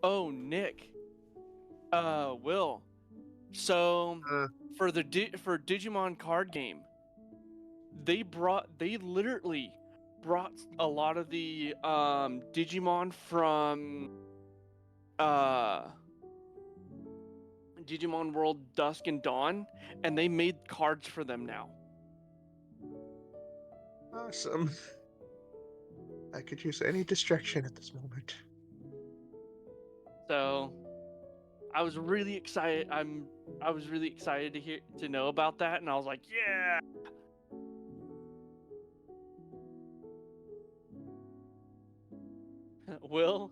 Oh, Nick. Will. So for for Digimon card game, they literally brought a lot of the Digimon from Digimon World Dusk and Dawn, and they made cards for them now. Awesome. I could use any distraction at this moment. So I was really excited. I was really excited to know about that, and I was like, yeah. Will,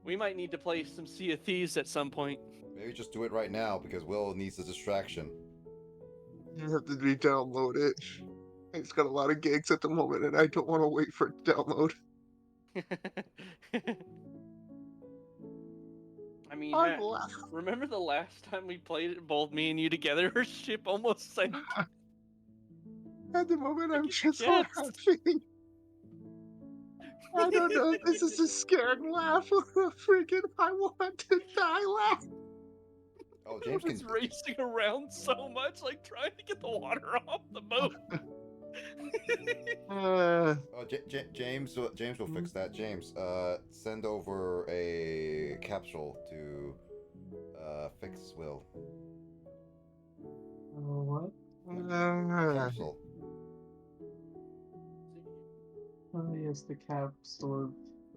we might need to play some Sea of Thieves at some point. Maybe just do it right now because Will needs a distraction. You have to re-download it. It's got a lot of gigs at the moment, and I don't want to wait for it to download. I mean, remember the last time we played it, both me and you together, her ship almost sank? At the moment, I'm just laughing. I don't know if this is a scared laugh or a freaking I want to die laugh. Oh, James was racing around so much, like trying to get the water off the boat. James will fix that. James, send over a capsule to fix Will. What? Capsule. Oh yes, the capsule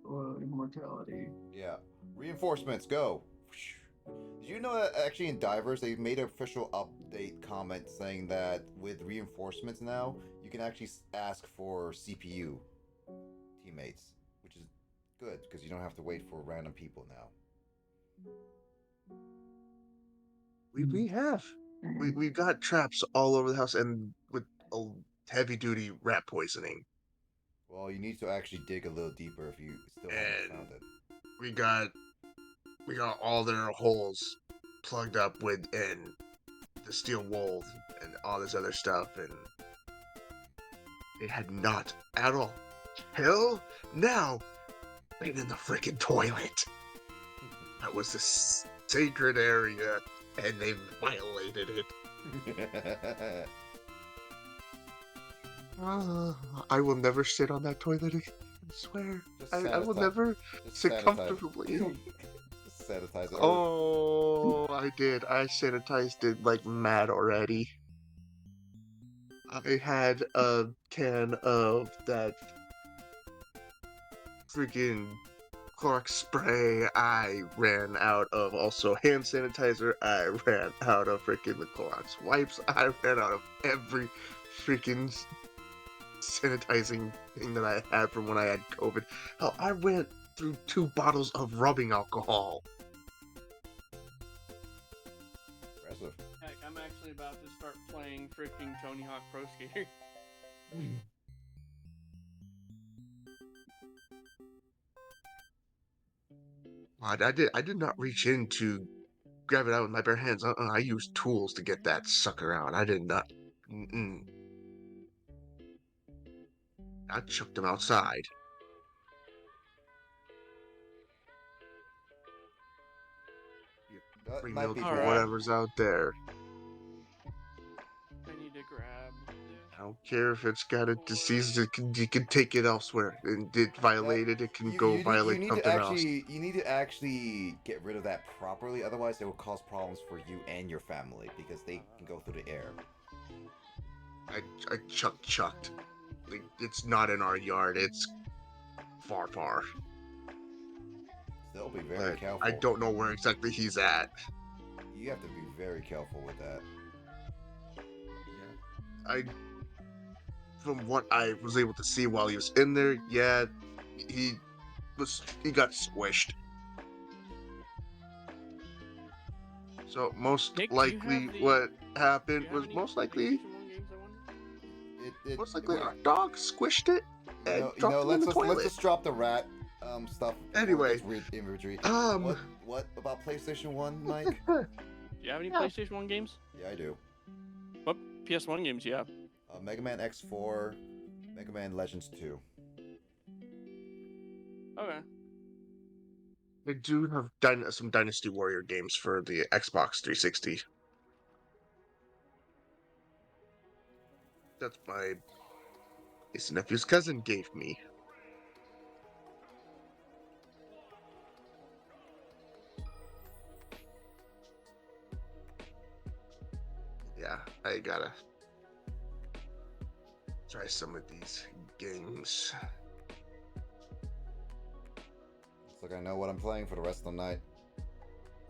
of immortality. Yeah. Reinforcements, go. Did you know that actually in Divers they made an official update comment saying that with reinforcements now you can actually ask for CPU teammates, which is good because you don't have to wait for random people now. We have. We've got traps all over the house and with a heavy duty rat poisoning. Well, you need to actually dig a little deeper if you still haven't found it. We got all their holes plugged up with and the steel wool and all this other stuff, and it had not at all. Hell, now been in the freaking toilet. That was the sacred area, and they violated it. I will never sit on that toilet again. I swear. I will never sit comfortably. Just sanitize it. Oh, I did. I sanitized it like mad already. I had a can of that freaking Clorox spray. I ran out of also hand sanitizer. I ran out of freaking the Clorox wipes. I ran out of every freaking sanitizing thing that I had from when I had COVID. Hell, I went through 2 bottles of rubbing alcohol. Impressive. Heck, I'm actually about to start playing freaking Tony Hawk Pro Skater. I did not reach in to grab it out with my bare hands. I used tools to get that sucker out. I did not. I chucked him outside. Free milk for whatever's out there. I need to grab. I don't care if it's got a disease. You can take it elsewhere, and it violated. It can go violate something else. You need to actually get rid of that properly. Otherwise, it will cause problems for you and your family because they can go through the air. I chucked. Like, it's not in our yard. It's far. Still be very careful. I don't know where exactly he's at. You have to be very careful with that. Yeah. From what I was able to see while he was in there, yeah, he got squished. So most likely what happened was most likely our dog squished it and dropped it in the toilet. Let's just drop the rat stuff. Anyway, inventory. What about PlayStation 1, Mike? Do you have any PlayStation 1 games? Yeah, I do. What PS1 games do you have? Mega Man X4, Mega Man Legends 2. Okay. I do have some Dynasty Warrior games for the Xbox 360. That's my niece and nephew's cousin gave me. Yeah, I gotta try some of these games. Looks like I know what I'm playing for the rest of the night.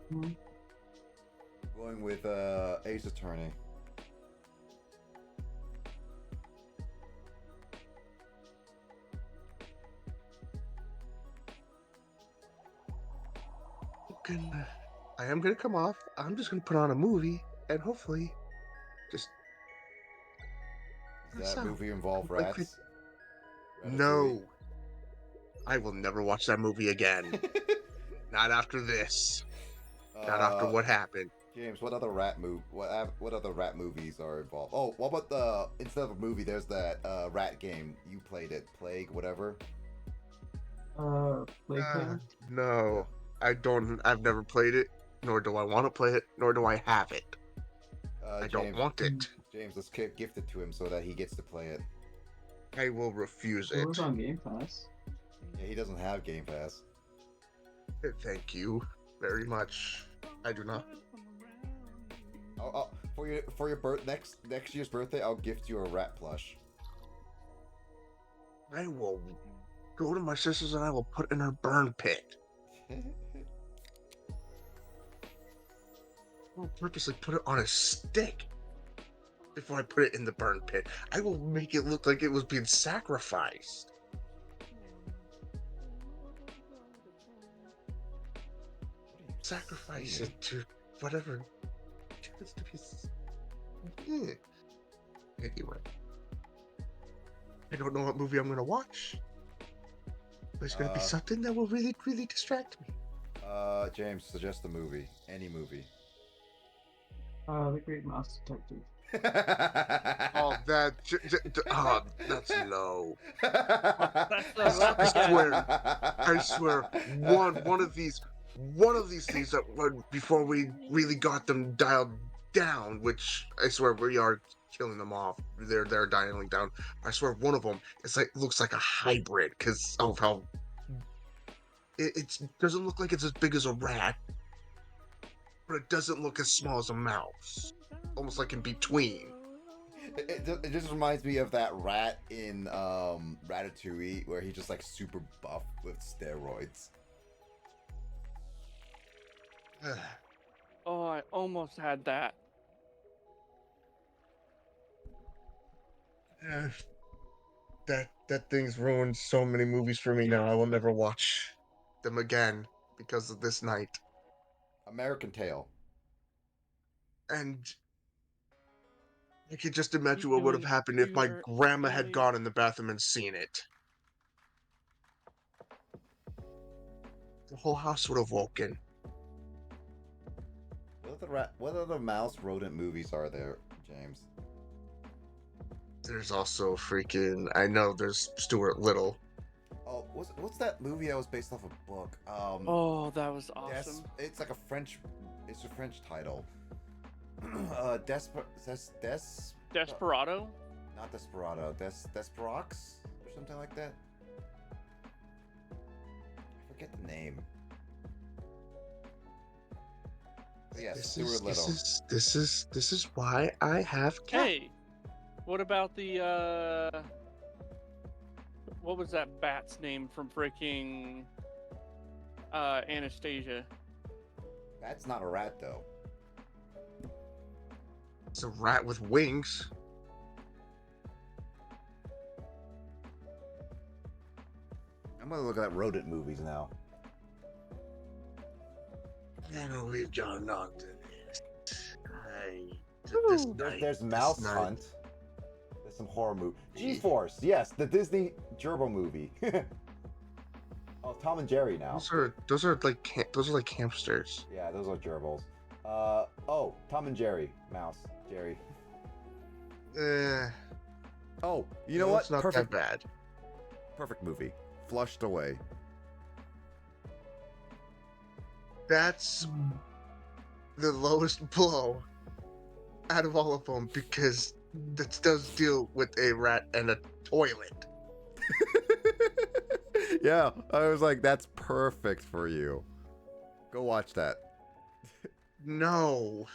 Hmm. Going with Ace Attorney. I am gonna come off. I'm just gonna put on a movie and hopefully just Does that movie involve Like, rats? no. I will never watch that movie again. Not after this. Not after what happened. James, what other what other rat movies are involved? Oh, what about instead of a movie, there's that rat game you played it, Plague, whatever. Playcam? No. I've never played it, nor do I want to play it, nor do I have it. I don't want it. James, let's gift it to him so that he gets to play it. I will refuse It it. was on Game Pass. Yeah, he doesn't have Game Pass. Thank you very much. I do not. For your next year's birthday, I'll gift you a rat plush. I will go to my sister's and I will put in her burn pit. I'll purposely put it on a stick before I put it in the burn pit. I will make it look like it was being sacrificed. Sacrifice it to whatever. Yeah. Anyway, I don't know what movie I'm gonna watch. But it's gonna be something that will really, really distract me. James, suggest a movie. Any movie. The Great Mouse Detective. Oh, that's low. I swear, one of these things that before we really got them dialed down, which I swear we are killing them off. They're dialing down. I swear one of them looks like a hybrid because of how it doesn't look like it's as big as a rat, but it doesn't look as small as a mouse. Almost like in between. It just reminds me of that rat in Ratatouille where he's just like super buff with steroids. Oh, I almost had that. That thing's ruined so many movies for me now. I will never watch them again because of this night. American Tail. And I could just imagine what would have happened if my grandma had gone in the bathroom and seen it. The whole house would have woken. What other mouse rodent movies are there, James? There's also freaking. I know there's Stuart Little. Oh, what's that movie that was based off a book? Oh, that was awesome. It's like a French. It's a French title. Desperado? Not Desperado. Desperox or something like that. I forget the name. But yes, Stuart Little. This is why I have cat. Hey, what about the what was that bat's name from freaking Anastasia? That's not a rat though. It's a rat with wings. I'm gonna look at rodent movies now. And we've gone on to this. There's Mouse Hunt. There's some horror movie. G-Force, yes, the Disney Gerbo movie. Oh, Tom and Jerry now. Those are like hamsters. Yeah, those are gerbils. Tom and Jerry, Mouse, Jerry. Oh, you know what? It's not that bad. Perfect movie. Flushed Away. That's the lowest blow out of all of them because that does deal with a rat and a toilet. Yeah, I was like, that's perfect for you. Go watch that. No.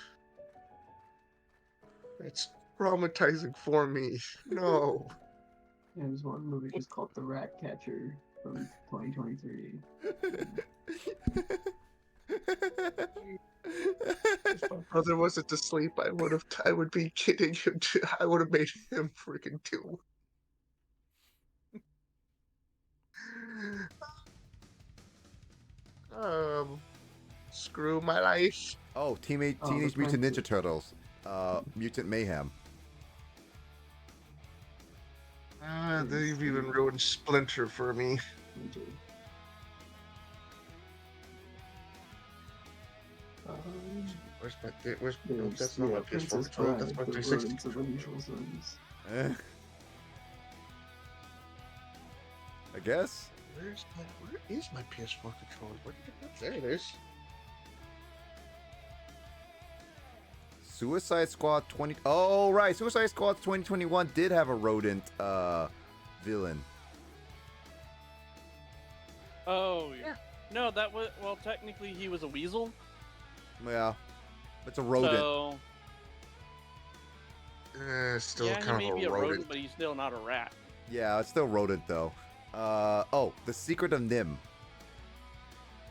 It's traumatizing for me. No. Yeah, there's one movie just called The Rat Catcher from 2023. If my brother wasn't asleep, I would be kidding him too. I would have made him freaking do. Screw my life. Oh, Oh, Teenage the Mutant Prince. Ninja Turtles. Mutant Mayhem. They've even ruined Splinter for me. Me too. Where's my? Where's? No, There's, that's not my PS4 Princess controller. Bride, That's my The 360 Rodents of controller. Unusual Sons. I guess. Where is my PS4 controller? Where did it go? There it is. Suicide Squad 20. Oh, right. Suicide Squad 2021 did have a rodent villain. Oh, yeah. No, that was, well, technically he was a weasel. Yeah. It's a rodent. So, Still yeah, he kind may of be a a rodent. rodent, but he's still not a rat. Yeah, it's still rodent, though. Oh, The Secret of Nim.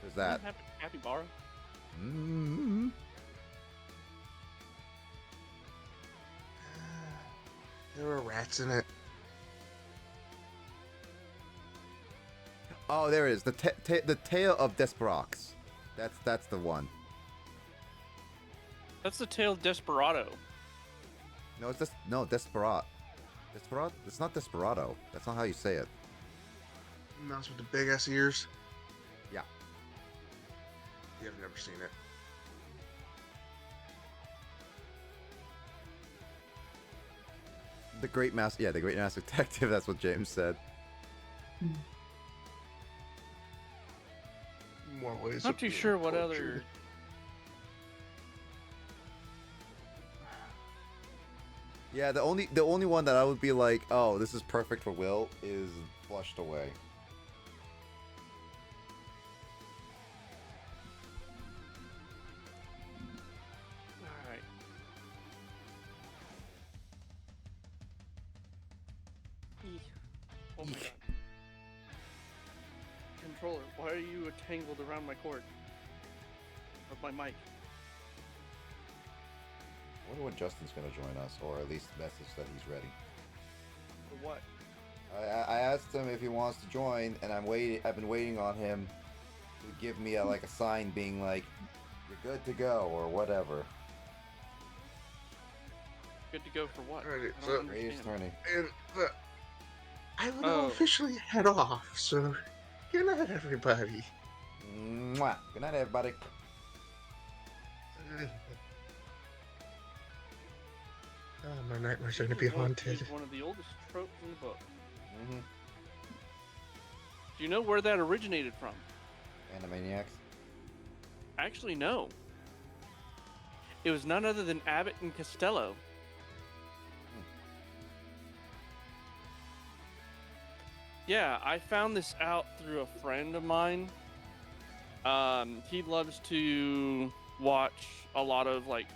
There's that. Capybara. Mm-hmm. There were rats in it. Oh, there it is. The Tale of Desperox. That's the one. That's the tail of Desperado. No, it's just no Desperado. Desperado? It's not Desperado. That's not how you say it. Mouse with the big ass ears. Yeah. You have never seen it. The Great Mouse. Yeah, the Great Mouse Detective. That's what James said. More ways. Not of too being sure what tortured. other. Yeah, the only one that I would be like, oh, this is perfect for Will is Flushed Away. Alright. Oh my god. Controller, why are you tangled around my cord? Of my mic. I wonder when Justin's gonna join us, or at least message that he's ready. For what? I asked him if he wants to join, and I've been waiting on him to give me like a sign being like, "You're good to go" or whatever. Good to go for what? Alright, I so- don't Radius understand. turning. And I will now Oh. officially head off. So, good night, everybody. Mwah. Good night, everybody. My nightmares are gonna be haunted. It's one of the oldest tropes in the book. Mm-hmm. Do you know where that originated from? Animaniacs. Actually, no. It was none other than Abbott and Costello. Yeah, I found this out through a friend of mine. He loves to watch a lot of like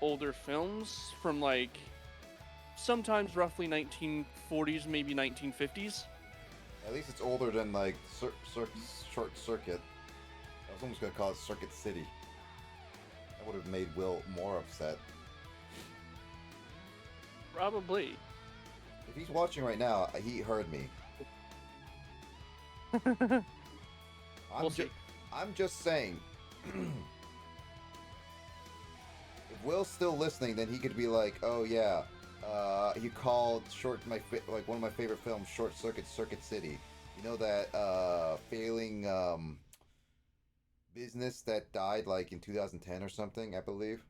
older films from like sometimes roughly 1940s, maybe 1950s. At least it's older than like Short Circuit. I was almost gonna call it Circuit City. That would have made Will more upset. Probably. If he's watching right now, he heard me. We'll see. I'm just saying. If Will's still listening, then he could be like, "Oh yeah, he called like one of my favorite films, Short Circuit, Circuit City. You know that failing business that died like in 2010 or something, I believe."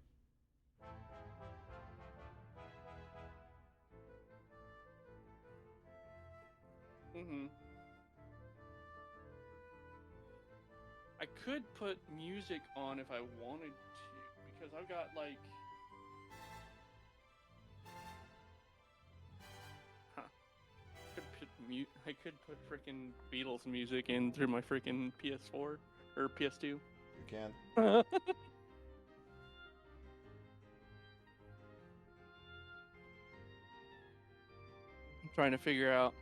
Mm-hmm. I could put music on if I wanted to, because I've got like. Huh. I could put freaking Beatles music in through my freaking PS4 or PS2. You can. I'm trying to figure out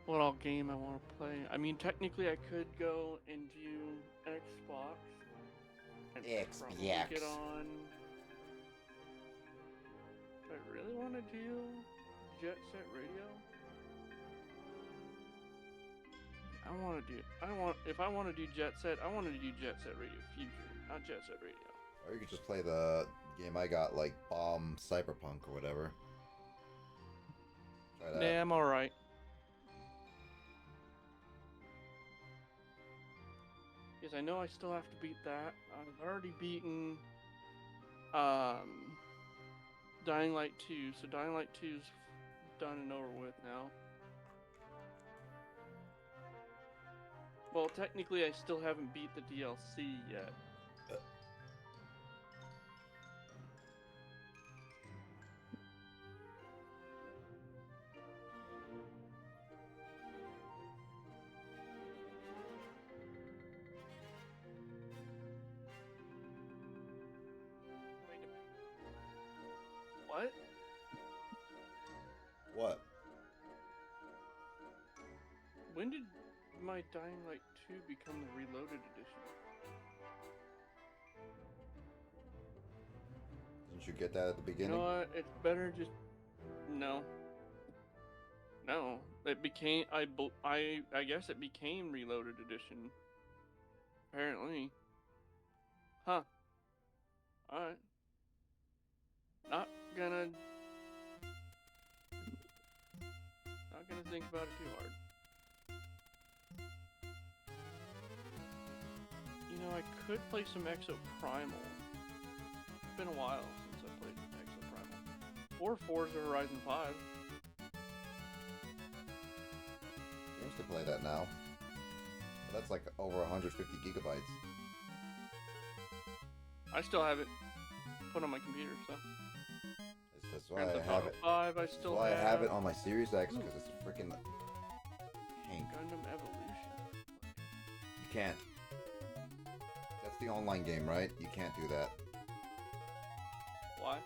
what all game I want to play. I mean, technically, I could go and do Xbox and probably Xbox. get on. Do I really want to do Jet Set Radio? If I want to do Jet Set, I want to do Jet Set Radio Future, not Jet Set Radio. Or you could just play the game I got, like Bomb Cyberpunk or whatever. Try that. Nah, I'm alright. Because I know I still have to beat that. I've already beaten Dying Light 2, so Dying Light 2's done and over with now. Well, technically I still haven't beat the DLC yet. Wait a minute. What? What? When did my Dying Light 2 become the Reloaded Edition? Didn't you get that at the beginning? You know what? It's better just no. No, it became I guess it became Reloaded Edition. Apparently. Huh. All right. Not gonna think about it too hard. You know, I could play some Exo Primal. It's been a while since I played Exo Primal. Or Forza Horizon 5. Games to play that now. But that's like over 150 gigabytes. I still have it put on my computer, so. That's why Grand I Theft have Auto it. 5, I still That's why have. I have it on my Series X Ooh. because it's a freaking tank. Gundam Evolution. You can't. That's the online game, right? You can't do that. Why?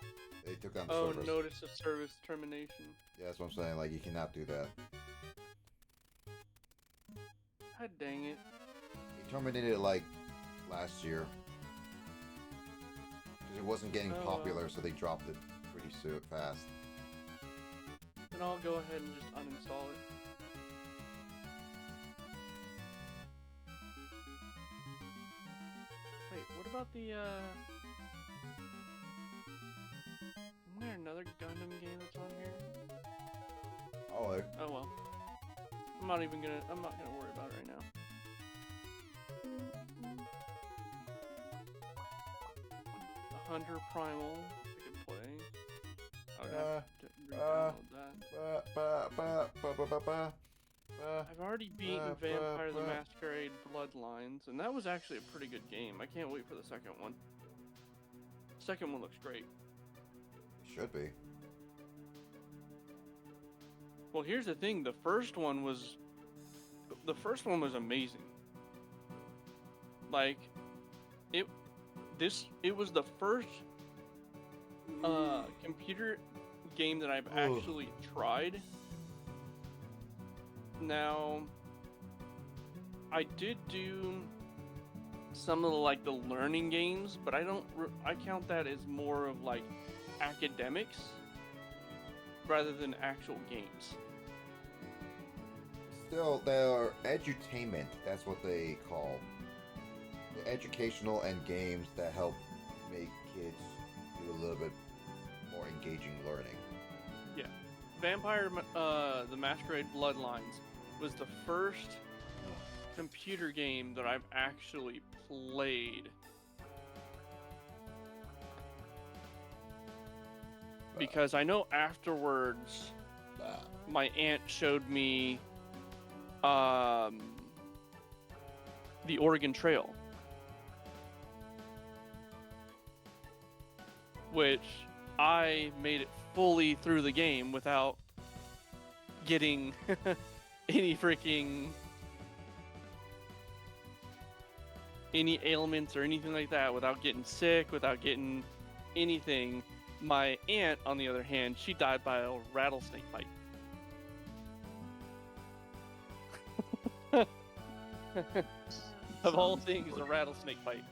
They took down the Oh, servers. notice of service termination. Yeah, that's what I'm saying. Like, you cannot do that. God dang it. They terminated it like last year because it wasn't getting Oh, popular, so they dropped it pretty soon, fast. Then I'll go ahead and just uninstall it. Wait, what about the, Isn't there another Gundam game that's on here? Oh, Oh well. I'm not gonna worry about it right now. The Hunter Primal, I could play. I would have to re-download that. I've already beaten Vampire the Masquerade Bloodlines, and that was actually a pretty good game. I can't wait for the second one. The second one looks great. Should be. Well, here's the thing. The first one was amazing. Like, it was the first computer game that I've actually tried. Now, I did do some of the, like, the learning games, but I count that as more of like academics rather than actual games. Still, they're edutainment. That's what they call. They're educational and games that help make kids do a little bit more engaging learning. Yeah, Vampire the Masquerade Bloodlines was the first computer game that I've actually played. Because I know afterwards, my aunt showed me the Oregon Trail, which I made it fully through the game without getting any ailments or anything like that, without getting sick, without getting anything. My aunt, on the other hand, she died by a rattlesnake bite. Of all things, a rattlesnake bite.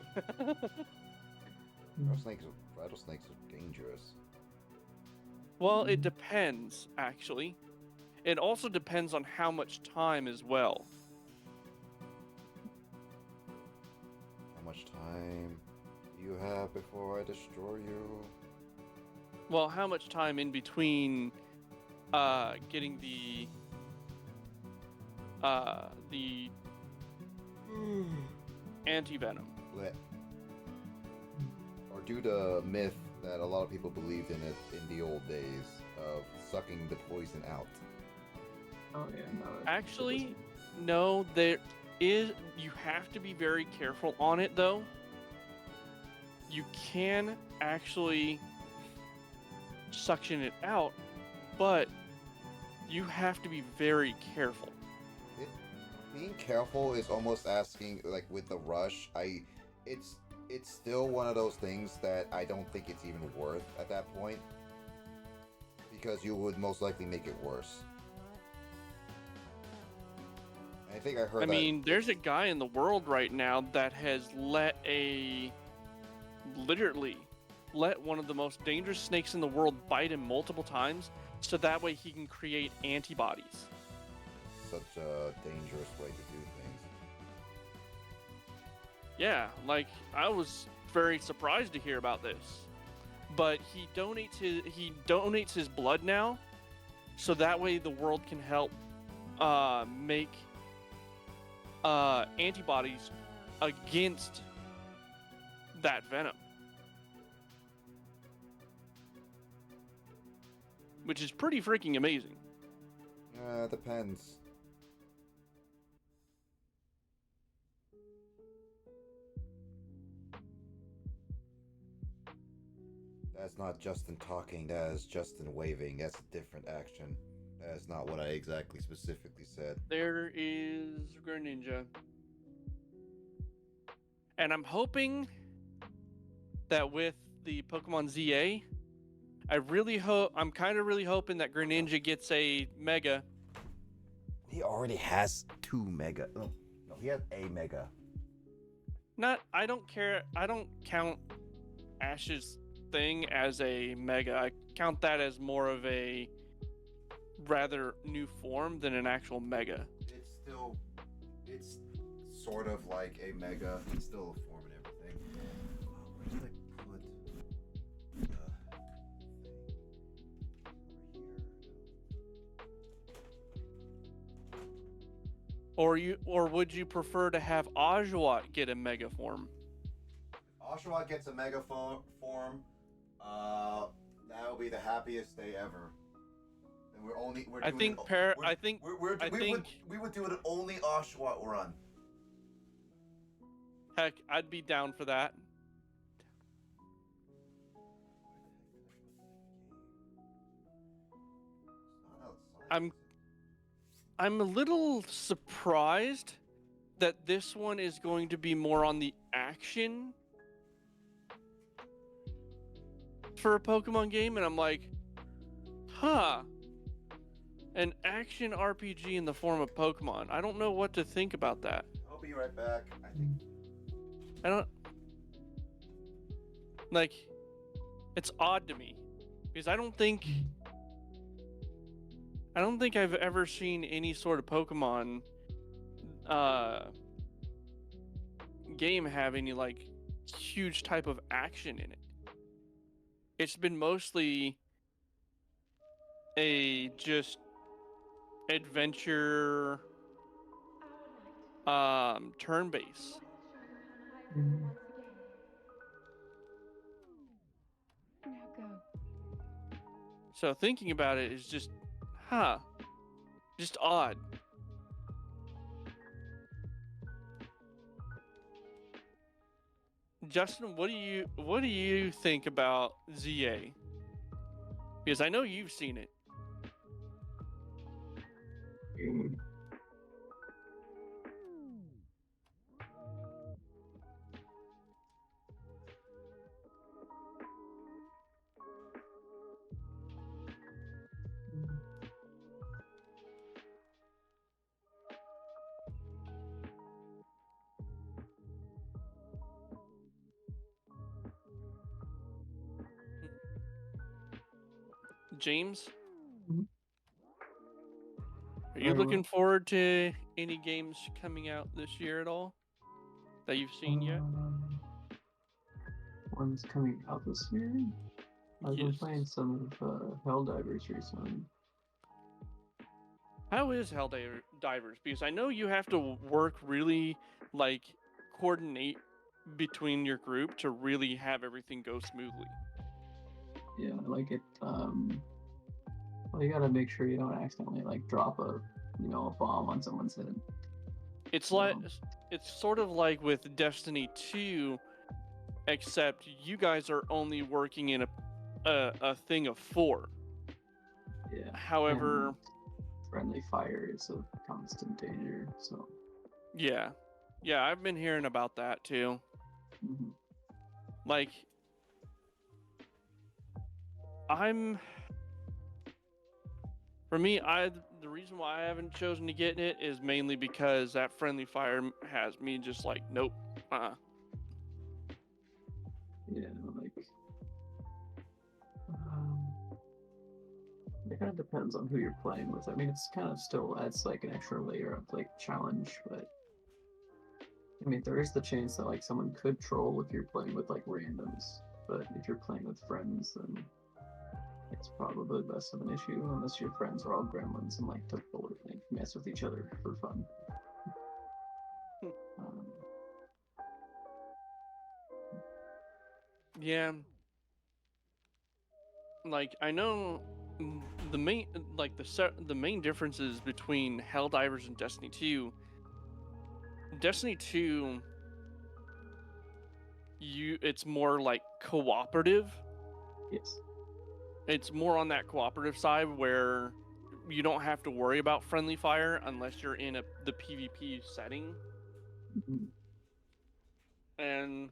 Rattlesnakes are dangerous. Well, it depends, actually. It also depends on how much time as well. How much time do you have before I destroy you? Well, how much time in between getting the anti-venom. Blech. Or due to myth that a lot of people believed in it in the old days of sucking the poison out. Oh yeah, no. Actually, no, there is. You have to be very careful on it, though. You can actually suction it out, but you have to be very careful. Being careful is almost asking, like with the rush, it's still one of those things that I don't think it's even worth at that point, because you would most likely make it worse. I think I heard. I mean, there's a guy in the world right now that has literally let one of the most dangerous snakes in the world bite him multiple times, so that way he can create antibodies. Such a dangerous way to do things. Yeah, like, I was very surprised to hear about this. But he donates his blood now, so that way the world can help make antibodies against that venom. Which is pretty freaking amazing. Depends. That's not Justin talking, that is Justin waving. That's a different action. That is not what I exactly specifically said. There is Greninja. And I'm hoping that with the Pokemon ZA, I'm kind of really hoping that Greninja gets a Mega. He already has 2 Mega. No, he has a Mega. I don't care. I don't count Ash's thing as a Mega. I count that as more of a rather new form than an actual Mega. It's sort of like a Mega. It's still a form and everything. Where did I put the thing? Over here. Or would you prefer to have Oshawott get a Mega form? Oshawott gets a Mega form. That will be the happiest day ever. And we would do an only Oshawott run. Heck, I'd be down for that. I'm a little surprised that this one is going to be more on the action for a Pokemon game, and I'm like, huh, an action RPG in the form of Pokemon. I don't know what to think about that. I'll be right back. It's odd to me, because I don't think I've ever seen any sort of Pokemon game have any like huge type of action in it. It's been mostly a just adventure turn base. So thinking about it is just just odd. Justin, what do you think about ZA? Because I know you've seen it. Mm. James, Mhm. are you Very looking well. forward to any games coming out this year at all that you've seen yet? One's coming out this year. I've been Yes. playing some of Helldivers recently. How is Divers? Because I know you have to work really, like, coordinate between your group to really have everything go smoothly. Yeah, I like it. Well, you gotta make sure you don't accidentally like drop a bomb on someone's head. It's like Um, it's sort of like with Destiny 2, except you guys are only working in a thing of 4. yeah. However, And friendly fire is a constant danger. So. yeah. Yeah, I've been hearing about that too. Mhm. Like, for me, the reason why I haven't chosen to get it is mainly because that friendly fire has me just like, nope. Yeah, like. Um, It kind of depends on who you're playing with. I mean, it's kind of still adds like an extra layer of like challenge, but I mean, there is the chance that like someone could troll if you're playing with like randoms. But if you're playing with friends, then it's probably less of an issue unless your friends are all gremlins and like to like mess with each other for fun. Um, Yeah, like I know the main like the main differences between Helldivers and Destiny 2. Destiny 2, it's more like cooperative. yes. It's more on that cooperative side where you don't have to worry about friendly fire unless you're in the PvP setting. Mhm. And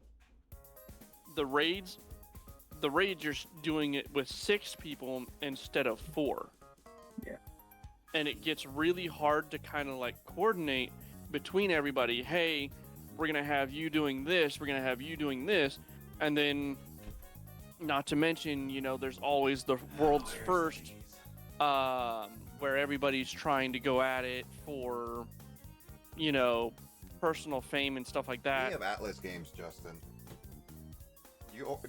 the raids, you're doing it with 6 people instead of 4. Yeah. And it gets really hard to kind of like coordinate between everybody. Hey, we're gonna have you doing this, we're gonna have you doing this, and then not to mention, there's always the world's first, where everybody's trying to go at it for, personal fame and stuff like We that. have Atlas games, Justin.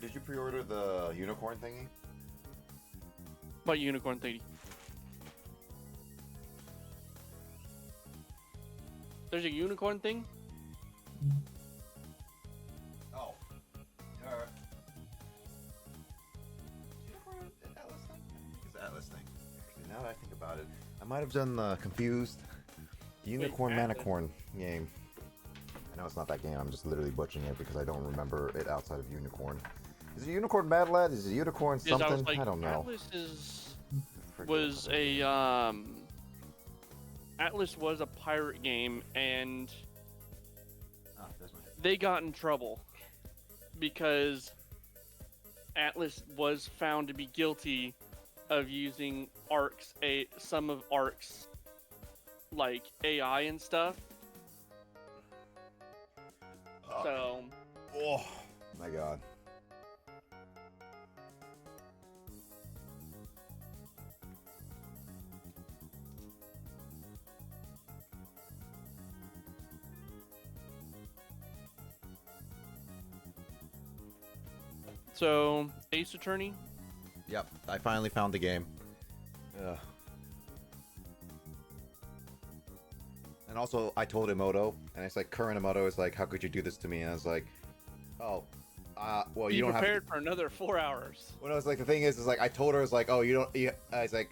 Did you pre-order the unicorn thingy? But unicorn thing. There's a unicorn thing. Oh. Unicorn Atlas thing? I think it's Atlas thing. Actually, now that I think about it, I might have done confused. Unicorn Atlas? Manicorn game. I know it's not that game. I'm just literally butchering it because I don't remember it outside of Unicorn. Is it Unicorn Mad Lad? Is it Unicorn Yes, something? I was like, I don't know. Atlas was a pirate game, and Oh, there's my head. they got in trouble because Atlas was found to be guilty of using some of Ark's like AI and stuff. Oh. So Oh my god. Ace Attorney. Yep, I finally found the game. And also, I told Emoto, and it's like, current Emoto is like, how could you do this to me? And I was like, oh, well, Be you don't have prepared for another 4 hours. Well, I was like, the thing is like, I told her, I was like, oh, you don't, it's like,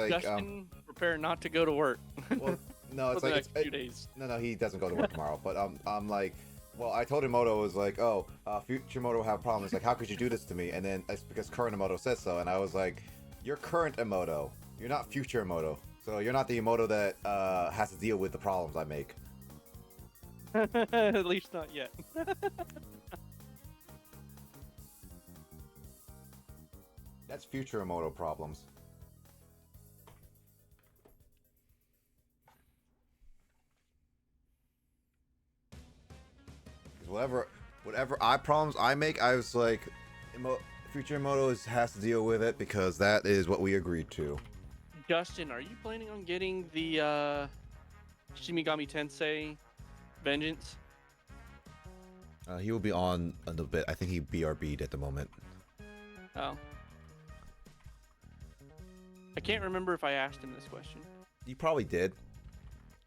Justin, prepare not to go to work. well, no, for it's the like, next few days. no, he doesn't go to work tomorrow, but I'm like, Well, I told Emoto was like, oh, future Emoto will have problems. Like, how could you do this to me? And then it's because current Emoto said so, and I was like, you're current Emoto. You're not future Emoto. So you're not the Emoto that has to deal with the problems I make. At least not yet. That's future Emoto problems. Because whatever problems I make, I was like, future Emoto has to deal with it because that is what we agreed to. Justin, are you planning on getting the Shimigami Tensei Vengeance? He will be on a little bit. I think he BRB'd at the moment. Oh. I can't remember if I asked him this question. You probably did.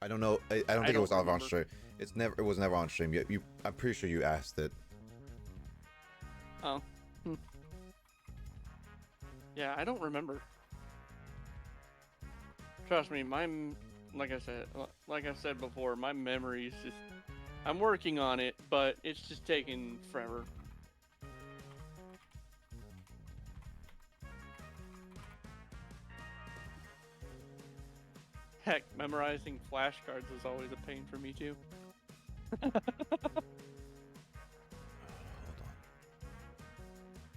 I don't know. I don't think it was don't on stream. It was never on stream yet. I'm pretty sure you asked it. Oh. Yeah, I don't remember. Trust me, like I said before, my memory's just. I'm working on it, but it's just taking forever. Heck, memorizing flashcards is always a pain for me too. Hold on.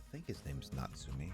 I think his name's Natsumi.